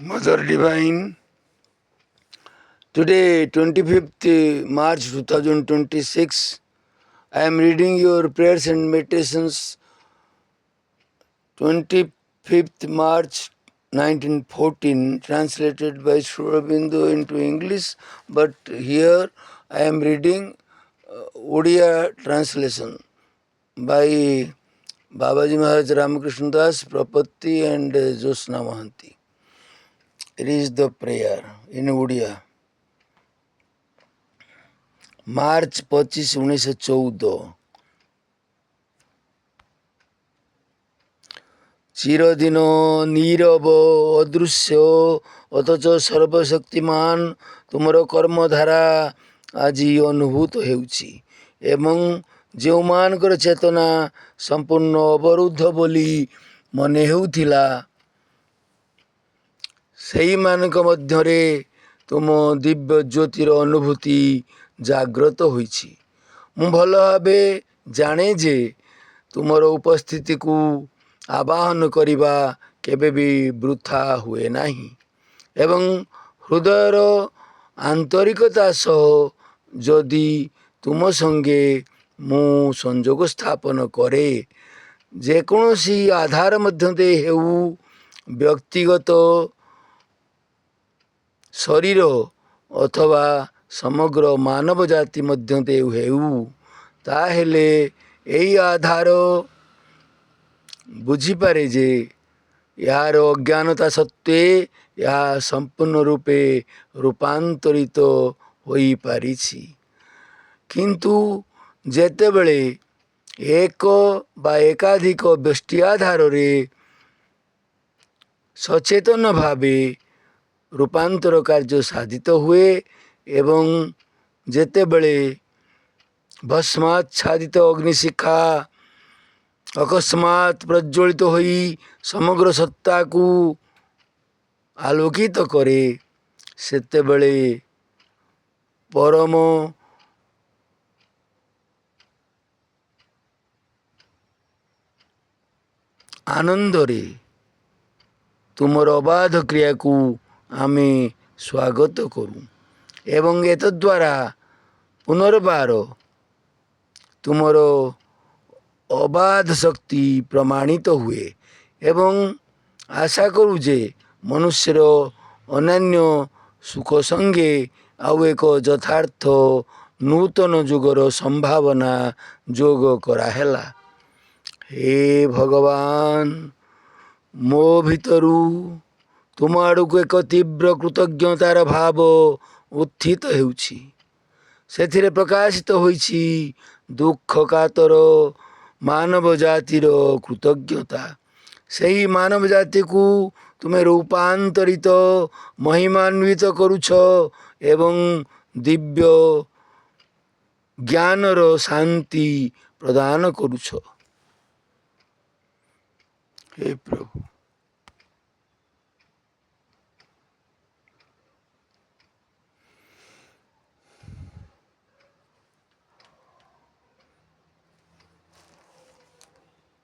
Mother Divine, today 25th March 2026, I am reading your prayers and meditations 25th March 1914, translated by Sri Aurobindo into English, but here I am reading Odia translation by Babaji Maharaj Ramakrishna Das, Prapatti and Josna Mahanti. It is the prayer in Odia. मार्च 25, 1914 চিরদিন নীরব অদৃশ্য অথচ ସର୍ବଶକ୍ତିମାନ ତୁମର କର୍ମଧାରା ଆଜି ଅନୁଭୂତ ହେଉଛି ଏବଂ ଯେଉଁମାନଙ୍କର ଚେତନା ସମ୍ପୂର୍ଣ୍ଣ ଅବରୁଦ୍ଧ ବୋଲି ମନେ ହେଉଥିଲା ସେହିମାନଙ୍କ ମଧ୍ୟରେ ତୁମ ଦିବ୍ୟ ଜ୍ୟୋତିର ଅନୁଭୂତି ଜାଗ୍ରତ ହୋଇଛି। ମୁଁ ଭଲ ଭାବେ ଜାଣେ ଯେ ତୁମର ଉପସ୍ଥିତିକୁ ଆବାହନ କରିବା କେବେ ବି ବୃଥା ହୁଏ ନାହିଁ ଏବଂ ହୃଦୟର ଆନ୍ତରିକତା ସହ ଯଦି ତୁମ ସଙ୍ଗେ ମୁଁ ସଂଯୋଗ ସ୍ଥାପନ କରେ ଯେକୌଣସି ଆଧାର ମଧ୍ୟରେ ହେଉ ବ୍ୟକ୍ତିଗତ ଶରୀର ଅଥବା ସମଗ୍ର ମାନବ ଜାତି ମଧ୍ୟରେ ହେଉ ତାହେଲେ ଏହି ଆଧାର ବୁଝିପାରେ ଯେ ଏହାର ଅଜ୍ଞାନତା ସତ୍ତ୍ୱେ ଏହା ସମ୍ପୂର୍ଣ୍ଣ ରୂପେ ରୂପାନ୍ତରିତ ହୋଇପାରିଛି କିନ୍ତୁ ଯେତେବେଳେ ଏକ ବା ଏକାଧିକ ବ୍ୟଷ୍ଟି ଆଧାରରେ ସଚେତନ ଭାବେ ରୂପାନ୍ତର କାର୍ଯ୍ୟ ସାଧିତ ହୁଏ ଏବଂ ଯେତେବେଳେ ଭସ୍ମାଚ୍ଛାଦିତ ଅଗ୍ନିଶିଖା ଅକସ୍ମାତ୍ ପ୍ରଜ୍ୱଳିତ ହୋଇ ସମଗ୍ର ସତ୍ତାକୁ ଆଲୋକିତ କରେ ସେତେବେଳେ ପରମ ଆନନ୍ଦରେ ତୁମର ଅବାଧ କ୍ରିୟାକୁ ଆମେ ସ୍ୱାଗତ କରୁ ଏବଂ ଏତଦ୍ୱାରା ପୁନର୍ବାର ତୁମର ଅବାଧ ଶକ୍ତି ପ୍ରମାଣିତ ହୁଏ ଏବଂ ଆଶା କରୁ ଯେ ମନୁଷ୍ୟର ଅନ୍ୟାନ୍ୟ ସୁଖ ସଙ୍ଗେ ଆଉ ଏକ ଯଥାର୍ଥ ନୂତନ ଯୁଗର ସମ୍ଭାବନା ଯୋଗ କରାହେଲା। ହେ ଭଗବାନ, ମୋ ଭିତରୁ ତୁମ ଆଡ଼କୁ ଏକ ତୀବ୍ର କୃତଜ୍ଞତାର ଭାବ ଉତ୍ଥିତ ହେଉଛି। ସେଥିରେ ପ୍ରକାଶିତ ହୋଇଛି ଦୁଃଖ କାତର ମାନବ ଜାତିର କୃତଜ୍ଞତା। ସେହି ମାନବ ଜାତିକୁ ତୁମେ ରୂପାନ୍ତରିତ ମହିମାନ୍ୱିତ କରୁଛ ଏବଂ ଦିବ୍ୟ ଜ୍ଞାନର ଶାନ୍ତି ପ୍ରଦାନ କରୁଛ। हे प्रभु।